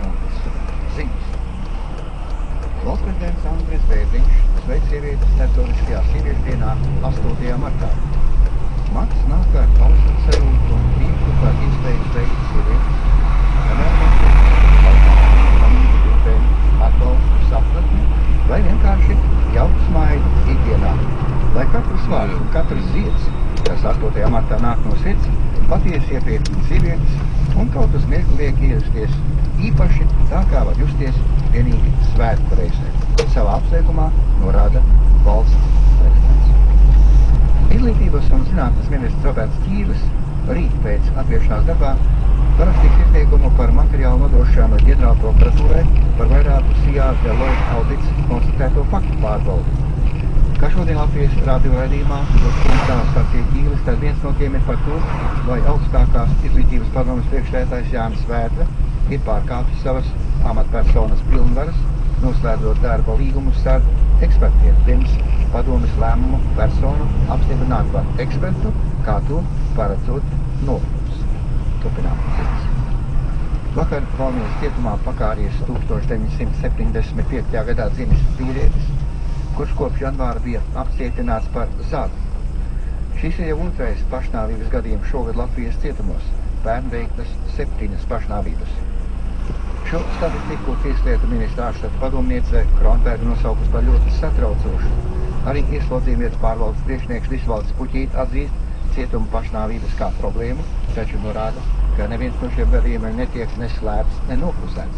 minūtes ziņas. Valsts prezidents Andris Bērziņš sveic sievietes starptautiskajā sieviešu dienā 8. martā. Maks nāk ar pausas sajūtu un prieku par iespēju sveikt sievietes, atbalstu, sapratni vai vienkārši jauku smaidu ikdienā. Lai katrs vārds un katrs zieds, kas 8. martā nāk no sirds, patiesi iepriecina sievietes un kaut uz mirkli liek iejusties īpaši tā, kā var justies vienīgi svētku reizē. Savā apsveikumā norāda valsts prezidents. Izglītības un zinātnes ministrs Roberts Ķīvis rīt pēc atgriešanās darbā parakstīs izteikumu par materiālu nodrošinājumu ģenerāla prokuratūrai par vairāku CIA Deloitte audits konstatēto faktu pārbaudi. Kā šodien Latvijas radio raidījumā, kurā stāstīja Ķīvis, tad viens no tiem ir par to, vai augstākās izglītības padomes priekšsēdētājs Jānis Vētra ir pārkāpis savas amatpersonas pilnvaras, noslēdzot darba līgumus ar ekspertiem, pirms padomes lēmumu personu apstiprināt par ekspertu, kā to paredzot nolikums. Turpinām ziņas. Vakar Valmieras cietumā pakāries 1975. gadā dzimis vīrietis, kurš kopš janvāra bija apcietināts par zādu. Šis ir jau otrais pašnāvības gadījums šogad Latvijas cietumos, pērn veiktas 7 pašnāvības. Šo statistiku tieslietu ministra ārštata padomniece Kronberga nosaukus par ļoti satraucošu. Arī ieslodzījumvietas pārvaldes priekšnieks Visvalds Puķīt atzīst cietuma pašnāvības kā problēmu, taču norāda, ka neviens no šiem gadījumiem netiek neslēpts, nenoklusēts.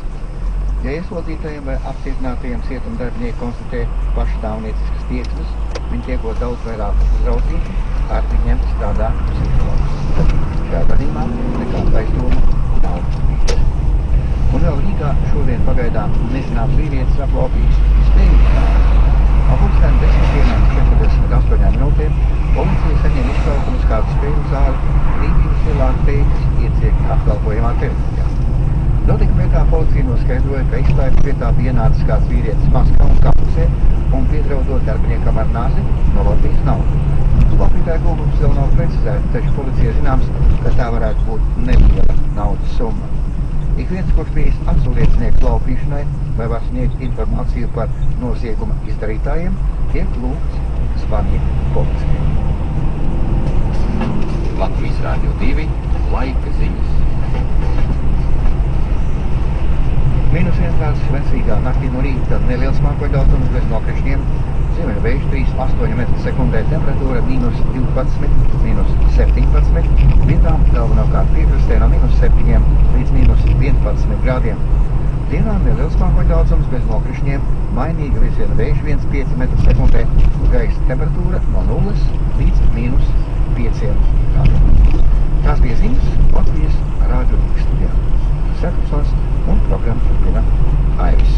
Ja ieslodzītajiem vai apcietinātajiem cietuma darbinieki konstatē pašnāvnieciskas tieksmes, viņi tiekot daudz vairāk uzraudzīti, ar viņiem strādā psihologs. Šajā gadījumā nekāda aizdomuma nav. Un vēl Rīgā šodien pagaidām nezināms vīrietis aplaupījis spēļu stāstu. Ap 10:48 minūtēm policija saņem izsaukumus kādu spēļu zāli Rīgas ielā Teikas ieciekļa apkalpojumā teritorijā. Notikuma vietā policija noskaidroja, ka izklaides vietā bija ienācis kāds vīrietis maskā un kapucē un piedraudot darbiniekam ar nāzi novaldījis naudu. Laupītāja gūgums vēl nav precizēta, taču policija zināms, ka tā varētu būt neliela naudas summa. Ik viens, kurš bijis atsūliecinieks laupīšanai vai var sniegt informāciju par nozieguma izdarītājiem, tiek lūgts zvanīt policijai. Latvijas Radio 2 laika ziņas. -1 grāds svecīgā naktī no rīta, neliels mākoņdautums bez nokrišņiem, ziemeļu vējš 3,8 m/sekundē, temperatūra -12, -17, vietām galvenokārt piekrastē no -7 līdz -11 grādiem. Dienā neliels mākoņdaudzums bez nokrišņiem, mainīga virziena vējš 1,5 m/sekundē, gaisa temperatūra no 0 līdz -5 grādiem. Tās bija ziņas Latvijas Radio studijā. Serkusons un programma turpina Aivis.